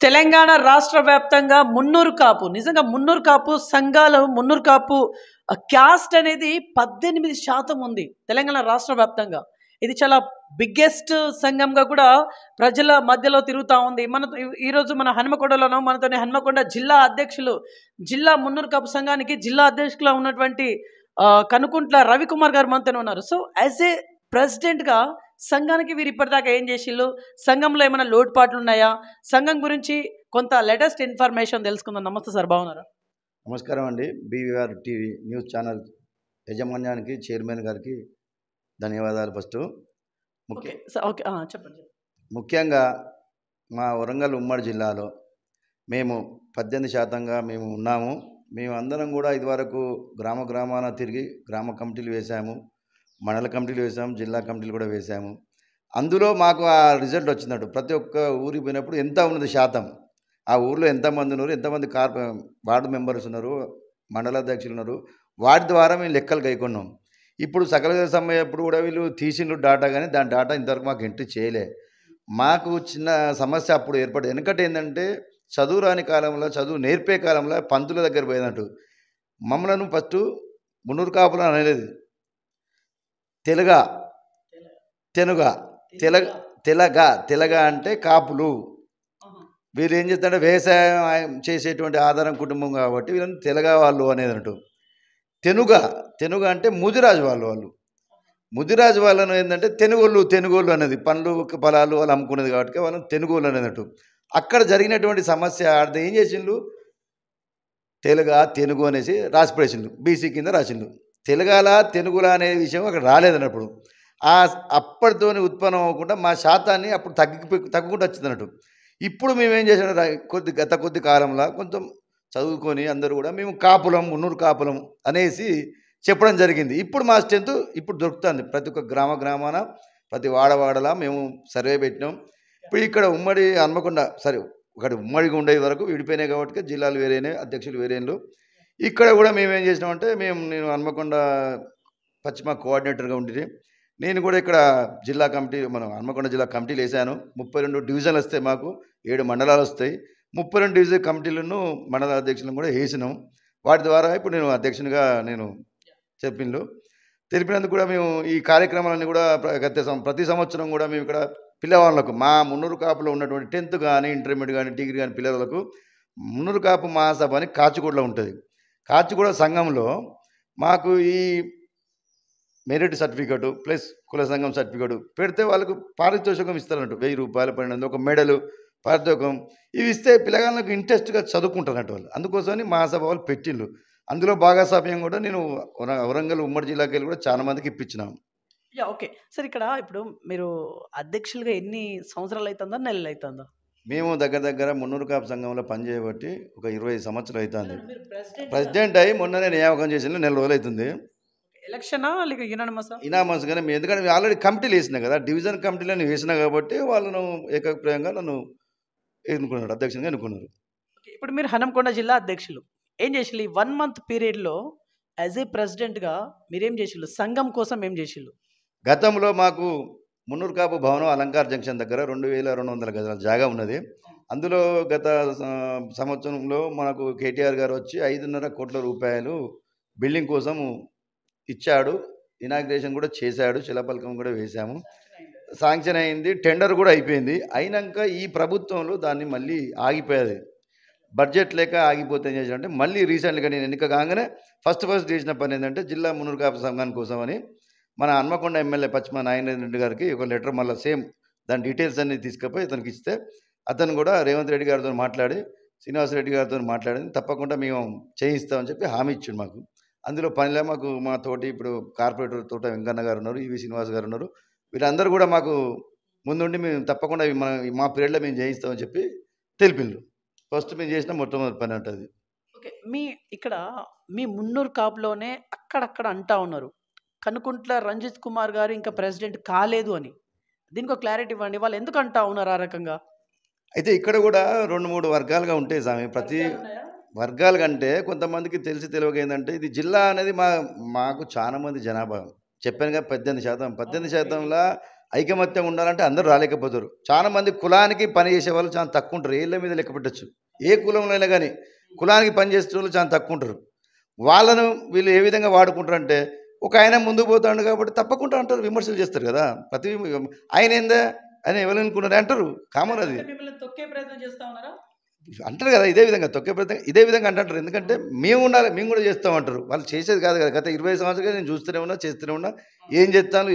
తెలంగాణ రాష్ట్ర వ్యాప్తంగా మున్నూరు కాపు నిజంగా మున్నూరు కాపు సంఘాలు మున్నూరు కాపు క్యాస్ట్ అనేది 18% ఉంది తెలంగాణ రాష్ట్ర వ్యాప్తంగా. ఇది చాలా బిగ్గెస్ట్ సంఘంగా కూడా ప్రజల మధ్యలో తిరుగుతూ ఉంది. ఈరోజు మన హన్మకొండలోనో మనతోని హన్మకొండ జిల్లా అధ్యక్షులు, జిల్లా మున్నూరు కాపు సంఘానికి జిల్లా అధ్యక్షులుగా ఉన్నటువంటి కనుకుంట్ల రవికుమార్ గారు మనతోనే ఉన్నారు. సో యాజ్ ఏ ప్రెసిడెంట్గా సంఘానికి వీరు ఇప్పటిదాకా ఏం చేసిళ్ళు, సంఘంలో ఏమైనా లోటుపాట్లు ఉన్నాయా, సంఘం గురించి కొంత లేటెస్ట్ ఇన్ఫర్మేషన్ తెలుసుకుందాం. నమస్తే సార్, బాగున్నారా? నమస్కారం అండి. బీవీఆర్ టీవీ న్యూస్ ఛానల్ యజమాన్యానికి, చైర్మన్ గారికి ధన్యవాదాలు. ఫస్ట్ చెప్పండి. ముఖ్యంగా మా వరంగల్ ఉమ్మడి జిల్లాలో మేము 18% మేము ఉన్నాము. మేము అందరం కూడా ఇదివరకు గ్రామాన తిరిగి గ్రామ కమిటీలు వేసాము, మండల కమిటీలు వేసాము, జిల్లా కమిటీలు కూడా వేసాము. అందులో మాకు ఆ రిజల్ట్ వచ్చినట్టు ప్రతి ఒక్క ఊరికి పోయినప్పుడు ఎంత ఉన్నది శాతం, ఆ ఊర్లో ఎంతమంది ఉన్నారు, ఎంతమంది వార్డు మెంబర్స్ ఉన్నారు, మండల అధ్యక్షులు ఉన్నారు, వాటి ద్వారా మేము లెక్కలు గైకొన్నాం. ఇప్పుడు సకల సమయప్పుడు కూడా వీళ్ళు తీసిండ్రు డాటా, కానీ దాని డాటా ఇంతవరకు మాకు ఎంట్రీ చేయలే. మాకు చిన్న సమస్య అప్పుడు ఏర్పడింది. ఎందుకంటే ఏంటంటే చదువు రాని కాలంలో, చదువు నేర్పే కాలంలో పంతుల దగ్గర పోయినట్టు మమ్మలను ఫస్ట్ మున్నూరు కాపులు అనలేదు, తెలగ అంటే కాపులు. వీళ్ళు ఏం చేస్తారంటే వ్యవసాయం చేసేటువంటి ఆధారం కుటుంబం కాబట్టి వీళ్ళని తెలగ వాళ్ళు అనేది అంటూ. తెనుగ అంటే ముదిరాజు వాళ్ళు ముదిరాజు వాళ్ళను ఏంటంటే తెనుగోళ్ళు అనేది పండ్లు పొలాలు వాళ్ళు అమ్ముకునేది కాబట్టి వాళ్ళని తెనుగోళ్ళు అనేది అంటూ. అక్కడ జరిగినటువంటి సమస్య అర్థం ఏం చేసిండ్రు, తెనుగు అనేసి రాసి పడేసిండ్రు, బీసీ కింద రాసిండ్రు. తెనుగుల అనే విషయం అక్కడ రాలేదన్నప్పుడు అప్పటితో ఉత్పన్నం అవ్వకుండా మా శాతాన్ని అప్పుడు తగ్గుకుంటూ వచ్చింది అన్నట్టు. ఇప్పుడు మేమేం చేసాం, గత కొద్ది కాలంలో కొంచెం చదువుకొని అందరూ కూడా మేము కాపులం, మున్నూరు కాపులం అనేసి చెప్పడం జరిగింది. ఇప్పుడు మా స్ట్రెంత్ ఇప్పుడు దొరుకుతుంది. ప్రతి ఒక్క గ్రామాన ప్రతి వాడలా మేము సర్వే పెట్టినాం. ఇప్పుడు ఇక్కడ ఉమ్మడి హన్మకొండ ఒకటి ఉమ్మడిగా ఉండేది వరకు విడిపోయినాయి కాబట్టి జిల్లాలు వేరేనే, అధ్యక్షులు వేరేళ్ళు. ఇక్కడ కూడా మేమేం చేసినామంటే నేను హన్మకొండ పశ్చిమ కోఆర్డినేటర్గా ఉండి నేను కూడా ఇక్కడ జిల్లా కమిటీ, మనం హన్మకొండ జిల్లా కమిటీలు వేసాను. 32 డివిజన్లు వస్తాయి, మాకు 7 మండలాలు వస్తాయి. 32 డివిజన్ కమిటీలను మండల అధ్యక్షులను కూడా వేసినాం. వాటి ద్వారా ఇప్పుడు నేను అధ్యక్షునిగా తెలిపినందుకు కూడా మేము ఈ కార్యక్రమాలన్నీ కూడా ప్రతి సంవత్సరం కూడా మేము ఇక్కడ పిల్లవాళ్ళకు, మా మున్నూరు కాపులో ఉన్నటువంటి 10th కానీ ఇంటర్మీడియట్ కానీ డిగ్రీ కానీ పిల్లలకు మున్నూరు కాపు మహాసభ అని కాచిగూడలో ఉంటుంది. కాచిగూడ సంఘంలో మాకు ఈ మెరిట్ సర్టిఫికేట్ ప్లస్ కుల సంఘం సర్టిఫికేట్ పెడితే వాళ్ళకు పారితోషికం ఇస్తారన్నట్టు. 1000 రూపాయలు పడినందు, ఒక మెడలు, పారితోషికం ఇవి ఇస్తే పిల్లగాళ్ళకు ఇంట్రెస్ట్గా చదువుకుంటారన్నట్టు వాళ్ళు. అందుకోసమని మహాసభ వాళ్ళు పెట్టిండ్రు. అందులో భాగస్వామ్యం కూడా నేను వరంగల్ ఉమ్మడి జిల్లాకి వెళ్ళి కూడా చాలా మందికి ఇప్పించినాం. ఓకే సార్, ఇప్పుడు మీరు అధ్యక్షులుగా ఎన్ని సంవత్సరాలు అవుతుందా, నెలలు అవుతుందా? మేము దగ్గర మున్నూరు కాపు సంఘంలో పనిచేయబట్టి ఒక 20 సంవత్సరాలు అవుతుంది. ప్రెసిడెంట్ అయ్యి మొన్ననే నియామకం చేసిన 4 రోజులు అవుతుంది. ఎలక్షనా లేక ఇనామస్ కానీ ఎందుకంటే ఆల్రెడీ కమిటీలు వేసినా కదా, డివిజన్ కమిటీలను వేసినా కాబట్టి వాళ్ళను ఏకాభిప్రాయంగా నన్ను ఎన్నుకున్నారు, అధ్యక్షునిగా ఎన్నుకున్నారు. ఇప్పుడు మీరు హన్మకొండ జిల్లా అధ్యక్షులు ఏం చేసిల్లు ఈ 1 month పీరియడ్లో? యాజ్ ఏ ప్రెసిడెంట్గా మీరేం చేసిల్లు, సంఘం కోసం ఏం చేసిల్లు? గతంలో మాకు మున్నూరు కాపు భవనం అలంకార్ జంక్షన్ దగ్గర 2200 గజాల జాగా ఉన్నది. అందులో గత సంవత్సరంలో మనకు కేటీఆర్ గారు వచ్చి 5.5 కోట్ల రూపాయలు బిల్డింగ్ కోసం ఇచ్చాడు. ఇనాగ్రేషన్ కూడా చేశాడు, శిలాఫలకం కూడా వేశాము, శాంక్షన్ అయింది, టెండర్ కూడా అయిపోయింది. అయినాక ఈ ప్రభుత్వంలో దాన్ని మళ్ళీ ఆగిపోయేది, బడ్జెట్ లేక ఆగిపోతే ఏం చేశారంటే మళ్ళీ రీసెంట్గా నేను ఎన్నిక కాగానే ఫస్ట్ చేసిన పని ఏంటంటే జిల్లా మున్నూరు కాపు సంఘాని కోసం అని మన హన్మకొండ ఎమ్మెల్యే పశ్చిమ నారాయణ రెడ్డి గారికి ఒక లెటర్ మళ్ళీ సేమ్ దాని డీటెయిల్స్ అన్ని తీసుకుపోయి అతనికి ఇస్తే అతను కూడా రేవంత్ రెడ్డి గారితో మాట్లాడి, శ్రీనివాసరెడ్డి గారితో మాట్లాడి తప్పకుండా మేము చేయిస్తామని చెప్పి హామీ ఇచ్చిండు మాకు. అందులో పనిలో మాకు మా తోటి ఇప్పుడు కార్పొరేటర్ తోట వెంకన్న గారు ఉన్నారు, ఈవి శ్రీనివాస్ గారు ఉన్నారు. వీళ్ళందరూ కూడా మాకు ముందుండి మేము తప్పకుండా మా పీరియడ్లో మేము చేయిస్తామని చెప్పి తెలిపిండ్రు. ఫస్ట్ మేము చేసిన మొట్టమొదటి పని అంటది. ఓకే, ఇక్కడ మీ మున్నూరు కాపులోనే అక్కడక్కడ అంటా ఉన్నారు కనుకుంట్ల రంజిత్ కుమార్ గారు ఇంకా ప్రెసిడెంట్ కాలేదు అని. దీనికి ఒక క్లారిటీ ఇవ్వండి, వాళ్ళు ఎందుకు అంటా ఉన్నారు ఆ రకంగా? అయితే ఇక్కడ కూడా 2-3 వర్గాలుగా ఉంటాయి స్వామి. ప్రతి వర్గాల కంటే కొంతమందికి తెలియక ఏంటంటే ఇది జిల్లా అనేది మాకు చాలా మంది జనాభా చెప్పాను కదా, 18%. ఐకమత్యం ఉండాలంటే అందరూ రాలేకపోతారు. చాలా మంది కులానికి పని చేసే వాళ్ళు చాలా తక్కువ ఉంటారు. ఏళ్ళ మీద లెక్క పెట్టచ్చు. ఏ కులంలో అయినా కానీ కులానికి పని చేసే వాళ్ళు చాలా తక్కువ ఉంటారు. వాళ్ళను వీళ్ళు ఏ విధంగా వాడుకుంటారంటే ఒక ఆయన ముందుకు పోతాడు కాబట్టి తప్పకుండా అంటారు, విమర్శలు చేస్తారు కదా. ప్రతి ఆయన ఏందా అని ఎవరు అనుకున్నారు అంటారు, కామన్ అది. మిమ్మల్ని తొక్కే ప్రయత్నం చేస్తా ఉన్నారా? అంటారు కదా, ఇదే విధంగా తొక్కే ప్రయత్నం ఇదే విధంగా అంటారు. ఎందుకంటే మేము ఉండాలి, మేము కూడా చేస్తామంటారు. వాళ్ళు చేసేది కాదు కదా. గత 20 సంవత్సరాలుగా నేను చూస్తూనే ఉన్నా, చేస్తూనే ఉన్నా. ఏం చేస్తాను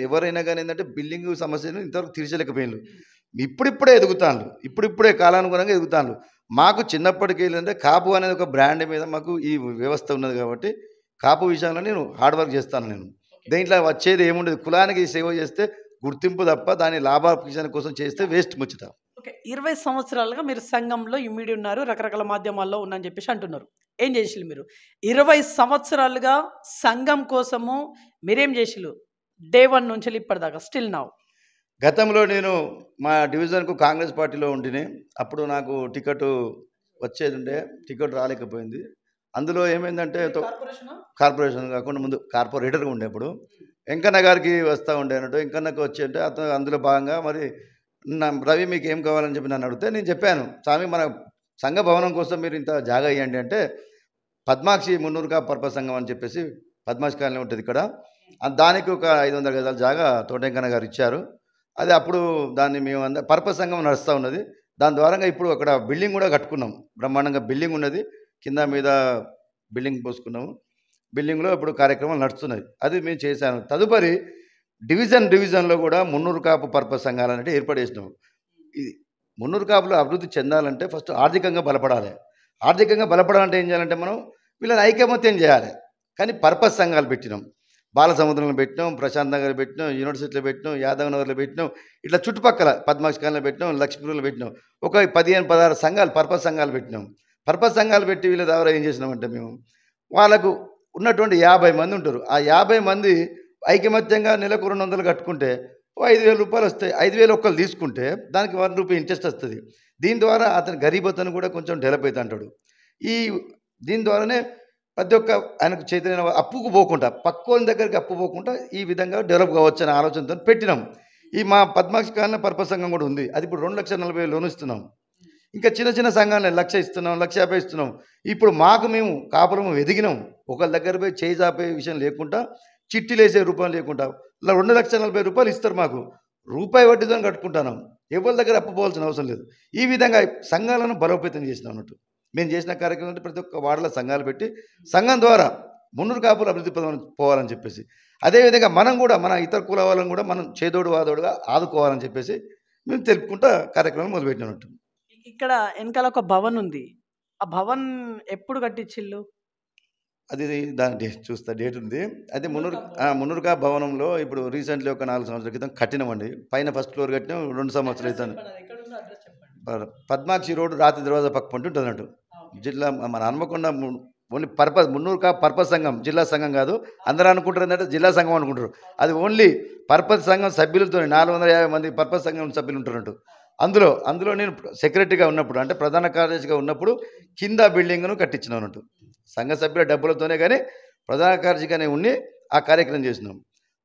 ఎవరైనా కానీ ఏంటంటే బిల్డింగ్ సమస్యను ఇంతవరకు తీర్చలేకపోయినారు. ఇప్పుడిప్పుడే ఎదుగుతాను, ఇప్పుడిప్పుడే కాలానుగుణంగా ఎదుగుతాను. మాకు చిన్నప్పటికీ ఏంటంటే కాపు అనేది ఒక బ్రాండ్ మీద మాకు ఈ వ్యవస్థ ఉన్నది కాబట్టి కాపు విషయంలో నేను హార్డ్ వర్క్ చేస్తాను. నేను దీంట్లో వచ్చేది ఏముండదు. కులానికి సేవ చేస్తే గుర్తింపు తప్ప దాని లాభాపేక్షణ కోసం చేస్తే వేస్ట్ ముచ్చట. ఓకే, 20 సంవత్సరాలుగా మీరు సంఘంలో ఇమిడి ఉన్నారు, రకరకాల మాధ్యమాల్లో ఉన్నారని చెప్పేసి అంటున్నారు. ఏం చేసిల్లు మీరు 20 సంవత్సరాలుగా సంఘం కోసము? మీరేం చేసిల్లు డే 1 నుంచి ఇప్పటిదాకా స్టిల్ నౌ? గతంలో నేను మా డివిజన్కు కాంగ్రెస్ పార్టీలో ఉండినే. అప్పుడు నాకు టికెట్ వచ్చేది ఉండే, టికెట్ రాలేకపోయింది. అందులో ఏమైందంటే కార్పొరేషన్ కాకుండా ముందు కార్పొరేటర్గా ఉండే. అప్పుడు వెంకన్న గారికి వస్తూ ఉండే అన్నట్టు. వెంకన్నకు వచ్చి అంటే అతను అందులో భాగంగా మరి రవి మీకు ఏం కావాలని చెప్పి నన్ను అడిగితే నేను చెప్పాను, స్వామి మన సంఘ భవనం కోసం మీరు ఇంత జాగా ఇవ్వండి అంటే పద్మాక్షి మున్నూరుగా పర్పస్ సంఘం అని చెప్పేసి పద్మాక్షి కాలనీ ఉంటుంది ఇక్కడ. దానికి ఒక 500 గజాల జాగా తోటెంకన్న గారు ఇచ్చారు. అది అప్పుడు దాన్ని మేము పర్పస్ సంఘం నడుస్తూ ఉన్నది. దాని ద్వారా ఇప్పుడు అక్కడ బిల్డింగ్ కూడా కట్టుకున్నాం. బ్రహ్మాండంగా బిల్డింగ్ ఉన్నది, కింద మీద బిల్డింగ్ పోసుకున్నాము. బిల్డింగ్లో ఇప్పుడు కార్యక్రమాలు నడుస్తున్నాయి. అది మేము చేశాను. తదుపరి డివిజన్లో కూడా మున్నూరు కాపు పర్పస్ సంఘాలు అనేవి ఏర్పాటు చేసినాము. ఇది మున్నూరు కాపులో అభివృద్ధి చెందాలంటే ఫస్ట్ ఆర్థికంగా బలపడాలి. ఆర్థికంగా బలపడాలంటే ఏం చేయాలంటే మనం వీళ్ళని ఐకమత్యం చేయాలి. కానీ పర్పస్ సంఘాలు పెట్టినాం. బాలసముద్రంలో పెట్టినాం, ప్రశాంత్ నగర్ పెట్టినాం, యూనివర్సిటీలో పెట్టినాం, యాదవ్ నగర్లో పెట్టినాం, ఇట్లా చుట్టుపక్కల పద్మాక్షి కాలనీలో పెట్టినాం, లక్ష్మీపురంలో పెట్టినాం. ఒక 15-16 సంఘాలు పర్పస్ సంఘాలు పెట్టినాం. పర్పస్ సంఘాలు పెట్టి వీళ్ళ ద్వారా ఏం చేసినామంటే మేము వాళ్ళకు ఉన్నటువంటి 50 మంది ఉంటారు. ఆ 50 మంది ఐకమత్యంగా నెలకు 200 కట్టుకుంటే 5,000 రూపాయలు వస్తాయి. 5,000 ఒక్కరు తీసుకుంటే దానికి 1 రూపాయి ఇంట్రెస్ట్ వస్తుంది. దీని ద్వారా అతని గరీబతను కూడా కొంచెం డెవలప్ అవుతా అంటాడు. దీని ద్వారానే ప్రతి ఒక్క ఆయనకు చైతన్య అప్పుకు పోకుండా, పక్కోని దగ్గరికి అప్పు పోకుండా ఈ విధంగా డెవలప్ కావచ్చు అనే ఆలోచనతో పెట్టినాం. మా పద్మాక్షి కాలనీ పర్పస్ సంఘం కూడా ఉంది. అది ఇప్పుడు 2,40,000 లోన్ ఇస్తున్నాం. ఇంకా చిన్న చిన్న సంఘాలను 1,00,000 ఇస్తున్నాం, 1,50,000 ఇస్తున్నాం. ఇప్పుడు మాకు మేము కాపురం ఎదిగినాం. ఒకళ్ళ దగ్గర పోయి చేయి చాపే విషయం లేకుండా, చిట్టీలు వేసే రూపం లేకుండా ఇలా 2,40,000 రూపాయలు ఇస్తారు. మాకు రూపాయి వడ్డీతో కట్టుకుంటున్నాం. ఎవరి దగ్గర అప్పు పోవాల్సిన అవసరం లేదు. ఈ విధంగా సంఘాలను బలోపేతం చేసినాం అన్నట్టు. మేము చేసిన కార్యక్రమం అంటే ప్రతి ఒక్క వార్డులో సంఘాలు పెట్టి సంఘం ద్వారా మున్నూరు కాపులు అభివృద్ధి పోవాలని చెప్పేసి, అదేవిధంగా మనం కూడా మన ఇతర కుల వాళ్ళని కూడా మనం చేదోడు వాదోడుగా ఆదుకోవాలని చెప్పేసి మేము తెలుపుకుంటా కార్యక్రమం మొదలుపెట్టినట్టు. ఇక్కడ వెనకాల ఒక భవన్ ఉంది. ఆ భవన్ ఎప్పుడు కట్టించిల్లు? అది దాని చూస్తా డేట్ ఉంది. అయితే మున్నూరుగా భవనంలో ఇప్పుడు రీసెంట్లీ ఒక 4 సంవత్సరాల క్రితం కట్టినామండి. పైన ఫస్ట్ ఫ్లోర్ కట్టినాం. 2 సంవత్సరాలు అవుతాను. పద్మాక్షి రోడ్డు రాతి దర్వాజా పక్క పంట ఉంటుంది అన్నట్టు. జిల్లా మన హన్మకొండ ఓన్లీ మున్నూరుగా పర్పస్ సంఘం, జిల్లా సంఘం కాదు. అందరూ అనుకుంటారు ఏంటంటే జిల్లా సంఘం అనుకుంటారు. అది ఓన్లీ పర్పస్ సంఘం సభ్యులతో 450 మంది పర్పస్ సంఘం సభ్యులు ఉంటారంటూ. అందులో నేను సెక్రటరీగా ఉన్నప్పుడు, అంటే ప్రధాన కార్యదర్శిగా ఉన్నప్పుడు కింద బిల్డింగ్ను కట్టించినాం అన్నట్టు. సంఘ సభ్యుల డబ్బులతోనే కానీ ప్రధాన కార్యదర్శిగానే ఉండి ఆ కార్యక్రమం చేసినాం.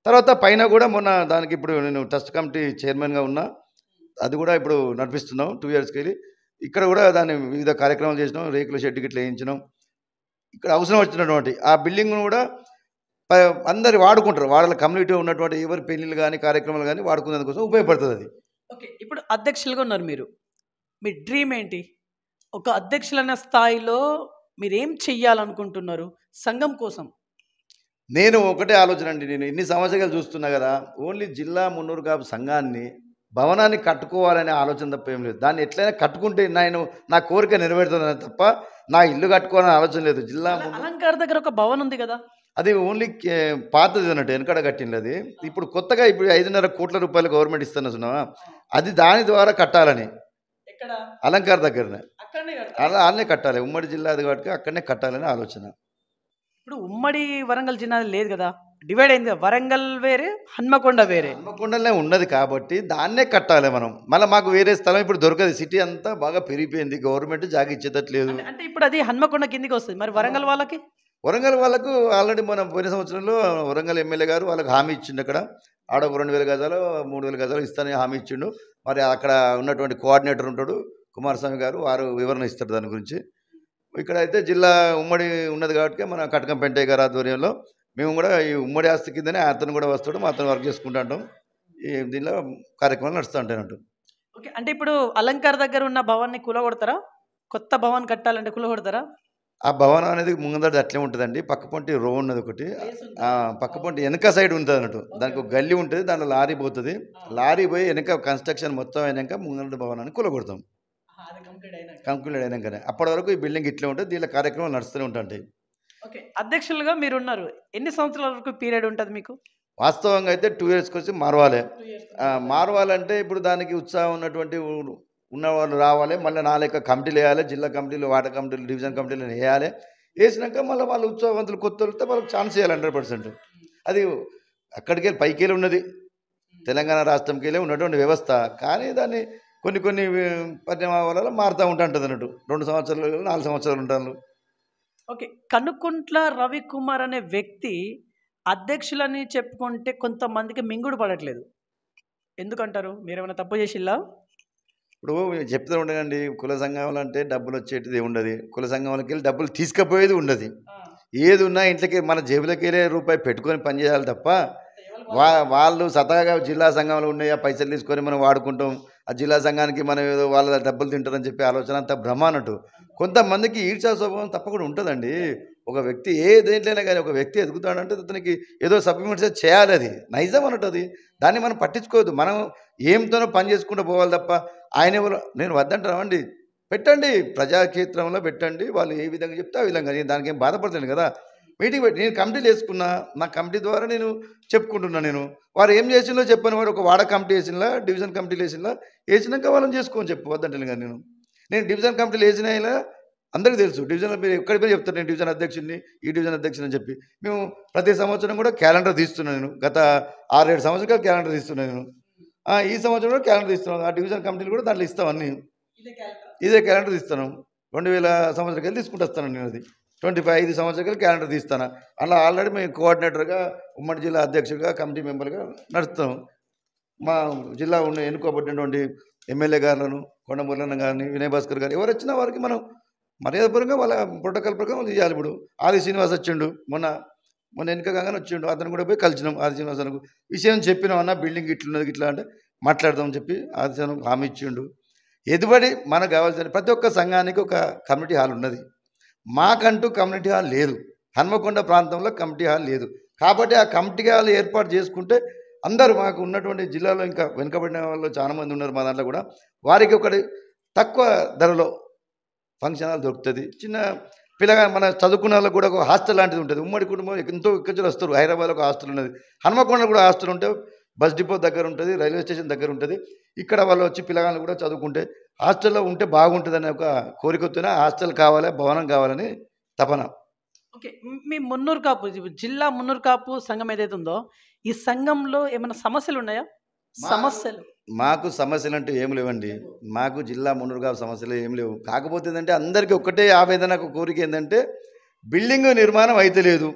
తర్వాత పైన కూడా మొన్న దానికి ఇప్పుడు నేను ట్రస్ట్ కమిటీ చైర్మన్గా ఉన్నా. అది కూడా ఇప్పుడు నడిపిస్తున్నాం 2 ఇయర్స్కి వెళ్ళి. ఇక్కడ కూడా దాన్ని వివిధ కార్యక్రమాలు చేసినాం. రేకుల షెడ్ గిట్లా వేయించినాం. ఇక్కడ అవసరం వచ్చినటువంటి ఆ బిల్డింగ్ను కూడా అందరు వాడుకుంటారు. వాళ్ళ కమ్యూనిటీ ఉన్నటువంటి ఎవరి పెళ్ళిళ్ళు కానీ కార్యక్రమాలు కానీ వాడుకునేందుకోసం ఉపయోగపడుతుంది అది. ఓకే, ఇప్పుడు అధ్యక్షులుగా ఉన్నారు మీరు. మీ డ్రీమ్ ఏంటి? ఒక అధ్యక్షులైన స్థాయిలో మీరేం చెయ్యాలనుకుంటున్నారు సంఘం కోసం? నేను ఒకటే ఆలోచన అండి. నేను ఇన్ని సంవత్సరాలు చూస్తున్నా కదా, ఓన్లీ జిల్లా మున్నూరు కాపు సంఘాన్ని భవనాన్ని కట్టుకోవాలనే ఆలోచన తప్ప ఏం లేదు. దాన్ని ఎట్లయినా కట్టుకుంటే నా కోరిక నెరవేరుతుందని తప్ప నా ఇల్లు కట్టుకోవాలని ఆలోచన లేదు. జిల్లా అలంకార్ దగ్గర ఒక భవన్ ఉంది కదా, అది ఓన్లీ పాతది అన్నట్టు, వెనకడ కట్టింది. అది ఇప్పుడు కొత్తగా ఇప్పుడు 5.5 కోట్ల రూపాయలు గవర్నమెంట్ ఇస్తున్నా చూన్నావా, అది దాని ద్వారా కట్టాలని. అలంకార్ దగ్గరనే అల్లనే కట్టాలి. ఉమ్మడి జిల్లా అది కాబట్టి అక్కడనే కట్టాలని ఆలోచన. ఇప్పుడు ఉమ్మడి వరంగల్ జిల్లా లేదు కదా, డివైడ్ అయింది. వరంగల్ వేరే, హన్మకొండ వేరే. హన్మకొండలనే ఉన్నది కాబట్టి దాన్నే కట్టాలి మనం. మళ్ళీ మాకు వేరే స్థలం ఇప్పుడు దొరకదు. సిటీ అంతా బాగా పెరిగిపోయింది. గవర్నమెంట్ జాగా ఇచ్చేటట్లేదు. అంటే ఇప్పుడు అది హన్మకొండ కిందికి వస్తుంది. మరి వరంగల్ వాళ్ళకు ఆల్రెడీ మనం పోయిన సంవత్సరంలో వరంగల్ ఎమ్మెల్యే గారు వాళ్ళకి హామీ ఇచ్చిండు. అక్కడ ఆడ ఒక 2000 గజాలు 3000 గజాలు ఇస్తానని హామీ ఇచ్చిండు. మరి అక్కడ ఉన్నటువంటి కోఆర్డినేటర్ ఉంటాడు కుమారస్వామి గారు, వారు వివరణ ఇస్తారు దాని గురించి. ఇక్కడైతే జిల్లా ఉమ్మడి ఉన్నది కాబట్టి మన కటకం పెంటయ్య గారి ఆధ్వర్యంలో మేము కూడా ఈ ఉమ్మడి ఆస్తి కిందనే అతను కూడా వస్తాడు, మా అతను వర్క్ చేసుకుంటూ ఉంటాం. ఈ దీనిలో కార్యక్రమాలు నడుస్తూ ఉంటాయి అన్నట్టు. ఓకే. అంటే ఇప్పుడు అలంకార్ దగ్గర ఉన్న భవన్ని కూలగొడతారా? కొత్త భవన్ కట్టాలంటే కూలగొడతారా? ఆ భవనం అనేది ముందరది అట్లే ఉంటుందండి. పక్కపొంటి రో ఉన్నది ఒకటి, పక్కపొంటి వెనక సైడ్ ఉంటుంది అన్నట్టు. దానికి ఒక గల్లీ ఉంటుంది, దాంట్లో లారీ పోతుంది. లారీ పోయి వెనక కన్స్ట్రక్షన్ మొత్తం అయినాక ముందర భవనాన్ని కూలగొడతాం. కంప్లీట్ అయినాకనే. అప్పటి వరకు ఈ బిల్డింగ్ ఇట్లే ఉంటుంది, దీనిలో కార్యక్రమాలు నడుస్తూనే ఉంటాయి. ఓకే. అధ్యక్షులుగా మీరున్నారు. ఎన్ని సంవత్సరాల వరకు పీరియడ్ ఉంటుంది మీకు? వాస్తవంగా అయితే 2 ఇయర్స్కి వచ్చి మారవాలి. మారవాలంటే ఇప్పుడు దానికి ఉత్సాహం ఉన్నటువంటి ఉన్నవాళ్ళు రావాలి. మళ్ళీ నా లెక్క కమిటీలు వేయాలి, జిల్లా కమిటీలు, వార్డు కమిటీలు, డివిజన్ కమిటీలు వేయాలి. వేసినాక మళ్ళీ వాళ్ళు ఉత్సాహవంతులు కొత్త వస్తే వాళ్ళకి ఛాన్స్ ఇవ్వాలి 100%. అది అక్కడికి వెళ్ళి పైకి వెళ్ళి ఉన్నది, తెలంగాణ రాష్ట్రంకి వెళ్ళి ఉన్నటువంటి వ్యవస్థ. కానీ దాన్ని కొన్ని పరిణామాల వల్ల మారుతూ ఉంటుంది అన్నట్టు. 2 సంవత్సరాలు 4 సంవత్సరాలు ఉంటాను. ఓకే. కనుకుంట్ల రవికుమార్ అనే వ్యక్తి అధ్యక్షులని చెప్పుకుంటే కొంతమందికి మింగుడు పడట్లేదు. ఎందుకంటారు? మీరేమైనా తప్పు చేసిల్లా? ఇప్పుడు చెప్తూ ఉండకండి, కుల సంఘాలు అంటే డబ్బులు వచ్చేటిది ఉండదు, కుల సంఘాలకి వెళ్ళి డబ్బులు తీసుకుపోయేది ఉండదు. ఏది ఉన్నా ఇంట్లోకి మన జేబులకి వెళ్ళే రూపాయి పెట్టుకొని పనిచేయాలి తప్ప వాళ్ళు సతాగా జిల్లా సంఘంలో ఉన్నాయి ఆ పైసలు తీసుకొని మనం వాడుకుంటాం, ఆ జిల్లా సంఘానికి మనం ఏదో వాళ్ళ డబ్బులు తింటారని చెప్పి ఆలోచన అంత భ్రమ అన్నట్టు. కొంతమందికి ఈర్ష్యా స్వభావం తప్పకుండా ఉంటుందండి. ఒక వ్యక్తి ఏ దేంట్లోనే కానీ ఒక వ్యక్తి ఎదుగుతాడంటే అతనికి ఏదో సబ్మిట్ చేయాలి, అది నైజం అన్నట్టు. అది దాన్ని మనం పట్టించుకోవద్దు. మనం ఏంతోనో పని చేసుకుంటూ పోవాలి తప్ప ఆయన ఎవరు నేను వద్దంటామండి. పెట్టండి, ప్రజాక్షేత్రంలో పెట్టండి, వాళ్ళు ఏ విధంగా చెప్తే ఆ విధంగా. నేను దానికి ఏం బాధపడతాను కదా. మీటింగ్ పెట్టి నేను కమిటీలు వేసుకున్నా, నా కమిటీ ద్వారా నేను చెప్పుకుంటున్నా. నేను వారు ఏం చేసిందో చెప్పని వారు ఒక వార్డ్ కమిటీ వేసినా, డివిజన్ కమిటీలు వేసినాక వాళ్ళని చేసుకోని చెప్పు వద్దంటాను కదా. నేను డివిజన్ కమిటీలు వేసిన ఇలా అందరికీ తెలుసు. డివిజన్లో మీరు ఎక్కడి పేరు చెప్తారు, నేను డివిజన్ అధ్యక్షుడిని, ఈ డివిజన్ అధ్యక్షుని అని చెప్పి. మేము ప్రతి సంవత్సరం కూడా క్యాలెండర్ తీస్తున్నాను. నేను గత 6-7 సంవత్సరాలు క్యాలెండర్ తీస్తున్నాను. నేను ఈ సంవత్సరం కూడా క్యాలెండర్ తీస్తున్నాను. ఆ డివిజన్ కమిటీలు కూడా దాంట్లో ఇస్తాం అన్నీ. ఇదే క్యాలెండర్ తీస్తాను. 2000 సంవత్సరాలకి తీసుకుంటూ వస్తాను నేను. అది 25 సంవత్సరాలకి క్యాలెండర్ తీస్తాను. అలా ఆల్రెడీ మేము కోఆర్డినేటర్గా, ఉమ్మడి జిల్లా అధ్యక్షుడిగా, కమిటీ మెంబర్గా నడుస్తాం. మా జిల్లా ఉన్న ఎన్నుకోబడినటువంటి ఎమ్మెల్యే గారులను, కొండమూర్లన్న గారిని, వినయ్ భాస్కర్ గారు ఎవరు వచ్చినా వారికి మనం మర్యాదపూర్వకంగా వాళ్ళ ప్రోటోకాల్ ప్రకారం చేయాలి. ఇప్పుడు ఆది శ్రీనివాస్ వచ్చిండు, మొన్న వెనుకగానే వచ్చిండు, అతను కూడా పోయి కలిసినాం. ఆది శ్రీనివాసకు విషయం చెప్పినాం, అన్న బిల్డింగ్ ఇట్లున్నది ఇట్లా అంటే మాట్లాడదామని చెప్పి ఆది శ్రీనివాస్ హామీ ఇచ్చిండు. ఎదుబడి మనకు కావాల్సిన ప్రతి ఒక్క సంఘానికి ఒక కమ్యూనిటీ హాల్ ఉన్నది. మాకంటూ కమ్యూనిటీ హాల్ లేదు. హన్మకొండ ప్రాంతంలో కమిటీ హాల్ లేదు. కాబట్టి ఆ కమిటీ హాల్ ఏర్పాటు చేసుకుంటే అందరూ మాకు ఉన్నటువంటి జిల్లాలో ఇంకా వెనుకబడిన వాళ్ళు చాలామంది ఉన్నారు మా దాంట్లో కూడా, వారికి ఒకటి తక్కువ ధరలో ఫంక్షన్ హాల్ దొరుకుతుంది. చిన్న పిల్లగా మన చదువుకున్న వాళ్ళకు కూడా ఒక హాస్టల్ లాంటిది ఉంటుంది. ఉమ్మడి కుటుంబం ఎంతో ఎక్కడి వస్తారు. హైదరాబాద్లో ఒక హాస్టల్ ఉన్నది, హన్మకొండలో కూడా హాస్టల్ ఉంటే బస్ డిపో దగ్గర ఉంటుంది, రైల్వే స్టేషన్ దగ్గర ఉంటుంది. ఇక్కడ వాళ్ళు వచ్చి పిల్లగాళ్ళు కూడా చదువుకుంటే హాస్టల్లో ఉంటే బాగుంటుందనే ఒక కోరికతోనే హాస్టల్ కావాలి, భవనం కావాలని తపన. ఓకే. మీ మున్నూరు కాపు జిల్లా మున్నూరు కాపు సంఘం ఏదైతే ఉందో, ఈ సంఘంలో ఏమైనా సమస్యలు ఉన్నాయా? సమస్యలు మాకు సమస్యలు అంటూ ఏం లేవండి. మాకు జిల్లా మున్నూరు కాపు సమస్యలు ఏం లేవు. కాకపోతే ఏంటంటే అందరికీ ఒక్కటే ఆవేదన, కోరిక ఏంటంటే బిల్డింగ్ నిర్మాణం అయితే లేదు.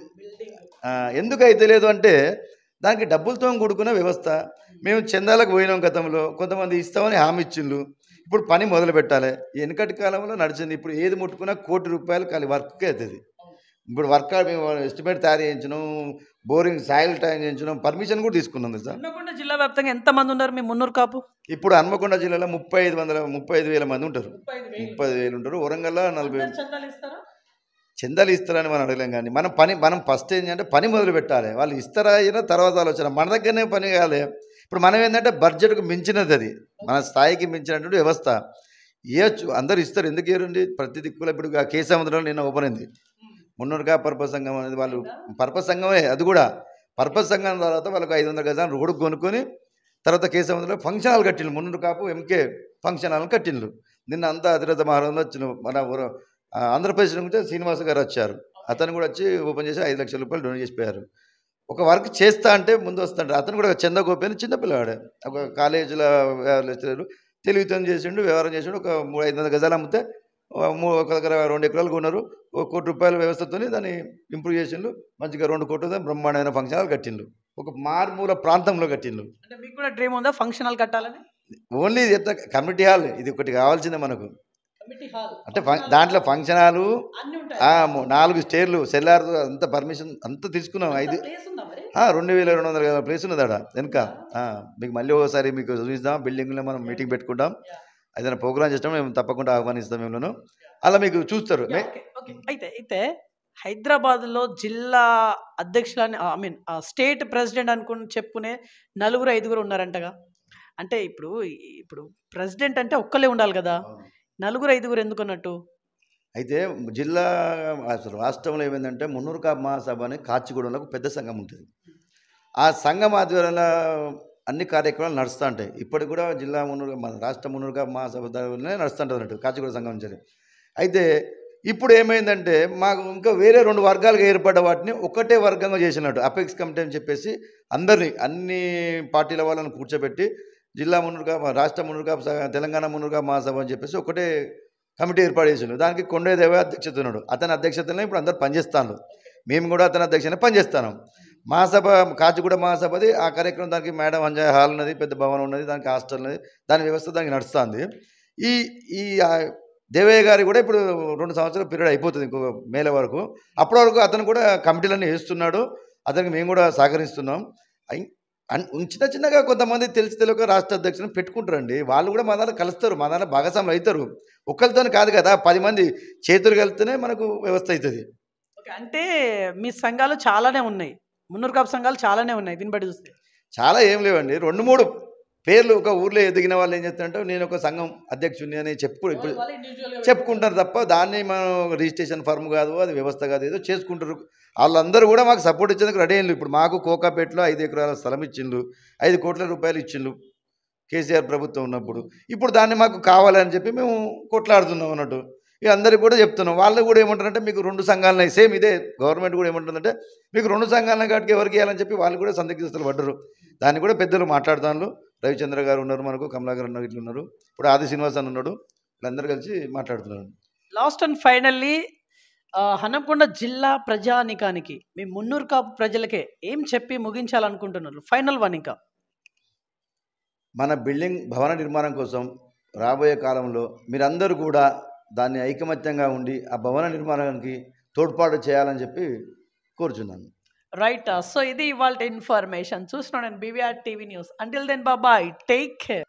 ఎందుకు అయితే లేదు అంటే దానికి డబ్బులతో కూడుకున్న వ్యవస్థ. మేము చందాలకు పోయినాం గతంలో, కొంతమంది ఇస్తామని హామీ ఇచ్చిండ్రు. ఇప్పుడు పని మొదలు పెట్టాలి. వెనకటి కాలంలో నడిచింది. ఇప్పుడు ఏది ముట్టుకున్నా ₹1,00,00,000 ఖాళీ వర్క్కే అవుతుంది. ఇప్పుడు వర్క్ మేము ఎస్టిమేట్ తయారు చేయించినాం, బోరింగ్ సాయిల్ తయారు చేయించినాం, పర్మిషన్ కూడా తీసుకున్నాం సార్. హన్మకొండ జిల్లా వ్యాప్తంగా ఎంతమంది ఉన్నారు మీ మున్నూరు కాపు? ఇప్పుడు హన్మకొండ జిల్లాలో 35,000 మంది ఉంటారు. 35,000 ఉంటారు. వరంగల్లో 40. చందాలు ఇస్తారని మనం అడగలేం. కానీ మనం ఫస్ట్ ఏంటంటే పని మొదలు పెట్టాలి. వాళ్ళు ఇస్తారా అయినా తర్వాత ఆలోచన. మన దగ్గరనే పని కావాలి. ఇప్పుడు మనం ఏంటంటే బడ్జెట్కు మించినది, అది మన స్థాయికి మించినటువంటి వ్యవస్థ. ఇవ్వచ్చు, అందరు ఇస్తారు, ఎందుకు ఇవ్వరండి? ప్రతి దిక్కులో ఇప్పుడు కేసముద్రంలో నిన్న ఓపెన్ అయింది మున్నూరుగా పర్పస్ సంఘం అనేది. వాళ్ళు పర్పస్ సంఘమే, అది కూడా పర్పస్ సంఘం తర్వాత వాళ్ళకు 500 గజాలు రోడ్డు కొనుక్కొని తర్వాత కేసముద్రంలో function hall కట్టిండ్రు. Munnuru Kapu MK function hall కట్టిండ్రు. నిన్న అంతా అతిరథ మహారాజులో వచ్చిన మన ఆంధ్రప్రదేశ్ నుంచి శ్రీనివాస్ గారు వచ్చారు. అతను కూడా వచ్చి ఓపెన్ చేసి ₹5 లక్షలు డొనేట్ చేసిపోయారు. ఒక వర్క్ చేస్తా అంటే ముందు వస్తాడు. అతను కూడా చందగోపి చిన్నపిల్లవాడే, ఒక కాలేజీలో లెక్చరర్, తెలివితోని చేసిండు, వ్యవహారం చేసిండు. ఒక 300-500 గజాలు అమ్మితే ఒక దగ్గర 2 ఎకరాలు కొన్నారు. ₹1 కోటి వ్యవస్థతో దాన్ని ఇంప్రూవ్ చేసిండు. మంచిగా 2 కోట్ల బ్రహ్మాండమైన ఫంక్షన్ హాల్ కట్టిండు. ఒక మారుమూల ప్రాంతంలో కట్టిండ్రు. అంటే మీకు కూడా డ్రీమ్ ఉందా ఫంక్షన్ హాల్ కట్టాలని? ఓన్లీ ఇది కమ్యూనిటీ హాల్ ఇది ఒకటి కావాల్సిందే మనకు. కమిటీ హాల్ అంటే దాంట్లో ఫంక్షన్ హాలు అన్ని ఉంటాయి. 4 స్టేర్లు సెల్లార్ అంతా పర్మిషన్ అంతా తీసుకున్నాం. 5 ప్లేస్ ఉందా మరి? 2200 గజాల ప్లేస్ ఉన్నది ఆడ వెనుక. మీకు మళ్ళీ ఒకసారి మీకు చూపిస్తాం. బిల్డింగ్లో మనం మీటింగ్ పెట్టుకుంటాం. ఏదైనా ప్రోగ్రామ్ చేసినా మేము తప్పకుండా ఆహ్వానిస్తాం మిమ్మల్ని. అలా మీకు చూస్తారు. అయితే హైదరాబాద్లో జిల్లా అధ్యక్షులని ఐ మీన్ స్టేట్ ప్రెసిడెంట్ అనుకుని చెప్పుకునే 4-5 ఉన్నారంటగా. అంటే ఇప్పుడు ప్రెసిడెంట్ అంటే ఒక్కలే ఉండాలి కదా, 4-5 ఎందుకు అన్నట్టు? అయితే జిల్లా అసలు రాష్ట్రంలో ఏమైందంటే మున్నూరు కాపు మహాసభ అని కాచిగూడలో ఒక పెద్ద సంఘం ఉంటుంది. ఆ సంఘం ఆధ్వర్యంలో అన్ని కార్యక్రమాలు నడుస్తూ ఉంటాయి. ఇప్పటికి కూడా జిల్లా మన రాష్ట్ర మున్నూరు కాపు మహాసభ ద్వారానే నడుస్తుంటుంది అన్నట్టు కాచిగూడ సంఘం నుంచి. అయితే ఇప్పుడు ఏమైందంటే మాకు ఇంకా వేరే 2 వర్గాలుగా ఏర్పడ్డ వాటిని ఒకటే వర్గంగా చేసినట్టు అపెక్స్ కమిటీ అని చెప్పేసి అందరినీ అన్ని పార్టీల వాళ్ళని కూర్చోబెట్టి జిల్లా మున్నూరు కాపు రాష్ట్ర మున్నూరు కాపు తెలంగాణ మున్నూరు కాపు మహాసభ అని చెప్పేసి ఒకటే కమిటీ ఏర్పాటు చేసిండు. దానికి కొండేదేవ అధ్యక్షత ఉన్నాడు. అతని అధ్యక్షతనే ఇప్పుడు అందరు పనిచేస్తాను. మేము కూడా అతని అధ్యక్షతనే పనిచేస్తాను. మహాసభ కాచిగూడ మహాసభది ఆ కార్యక్రమం దానికి మేడం అంజయ్ హాల్ ఉన్నది, పెద్ద భవనం ఉన్నది, దానికి హాస్టల్ ఉన్నది, దాని వ్యవస్థ దానికి నడుస్తుంది. ఈ దేవయ్య గారి కూడా ఇప్పుడు 2 సంవత్సరాల పీరియడ్ అయిపోతుంది ఇంకో మేల వరకు. అప్పటి వరకు అతను కూడా కమిటీలన్నీ వేస్తున్నాడు. అతనికి మేము కూడా సహకరిస్తున్నాం. చిన్న చిన్నగా కొంతమంది తెలియక రాష్ట్ర అధ్యక్షులను పెట్టుకుంటారండి. వాళ్ళు కూడా మా దాంట్లో కలుస్తారు, మా దాంట్లో భాగస్వాములు అవుతారు. ఒక్కరితో కాదు కదా, 10 మంది చేతులు కలిస్తేనే మనకు వ్యవస్థ అవుతుంది. అంటే మీ సంఘాలు చాలానే ఉన్నాయి, మున్నూరు కాపు సంఘాలు చాలానే ఉన్నాయి. దీన్ని బట్టి చూస్తే చాలా ఏం లేవండి. 2-3 పేర్లు ఒక ఊర్లో ఎదిగిన వాళ్ళు ఏం చేస్తారంటే నేను ఒక సంఘం అధ్యక్షుడిని అని ఇప్పుడు చెప్పుకుంటారు తప్ప దాన్ని మనం రిజిస్ట్రేషన్ ఫార్మ్ కాదు, అది వ్యవస్థ కాదు, ఏదో చేసుకుంటారు. వాళ్ళందరూ కూడా మాకు సపోర్ట్ ఇచ్చేందుకు రెడీ అయ్యిండ్రు. ఇప్పుడు మాకు కోకాపేటలో 5 ఎకరాల స్థలం ఇచ్చిండ్రు, 5 కోట్ల రూపాయలు ఇచ్చిండ్రు కేసీఆర్ ప్రభుత్వం ఉన్నప్పుడు. ఇప్పుడు దాన్ని మాకు కావాలని చెప్పి మేము కొట్లాడుతున్నాం అన్నట్టు. ఇక అందరికి కూడా చెప్తున్నాం. వాళ్ళు కూడా ఏమంటారంటే మీకు 2 సంఘాలనే, సేమ్ ఇదే గవర్నమెంట్ కూడా ఏమంటుందంటే మీకు 2 సంఘాలనే కాటికి ఎవరికి ఇవ్వాలని చెప్పి వాళ్ళు కూడా సందిగ్ధతలు పడ్డరు. దాన్ని కూడా పెద్దలు మాట్లాడుతాను. రవిచంద్ర గారు ఉన్నారు, మనకు కమలాకర్ అన్న ఇట్లా ఉన్నారు, ఇప్పుడు ఆది శ్రీనివాస్ అని ఉన్నాడు, వీళ్ళందరూ కలిసి మాట్లాడుతున్నారు. లాస్ట్ అండ్ ఫైనల్లీ హన్మకొండ జిల్లా ప్రజానికానికి మీ మున్నూరు కాపు ప్రజలకే ఏం చెప్పి ముగించాలనుకుంటున్నారు? Final one. ఇంకా మన బిల్డింగ్ భవన నిర్మాణం కోసం రాబోయే కాలంలో మీరందరూ కూడా దాన్ని ఐకమత్యంగా ఉండి ఆ భవన నిర్మాణానికి తోడ్పాటు చేయాలని చెప్పి కోరుచున్నాను. రైట్. సో ఇది ఇవాళ ఇన్ఫర్మేషన్. చూస్తున్నాను నేను BVR TV news. Until then bye, take care.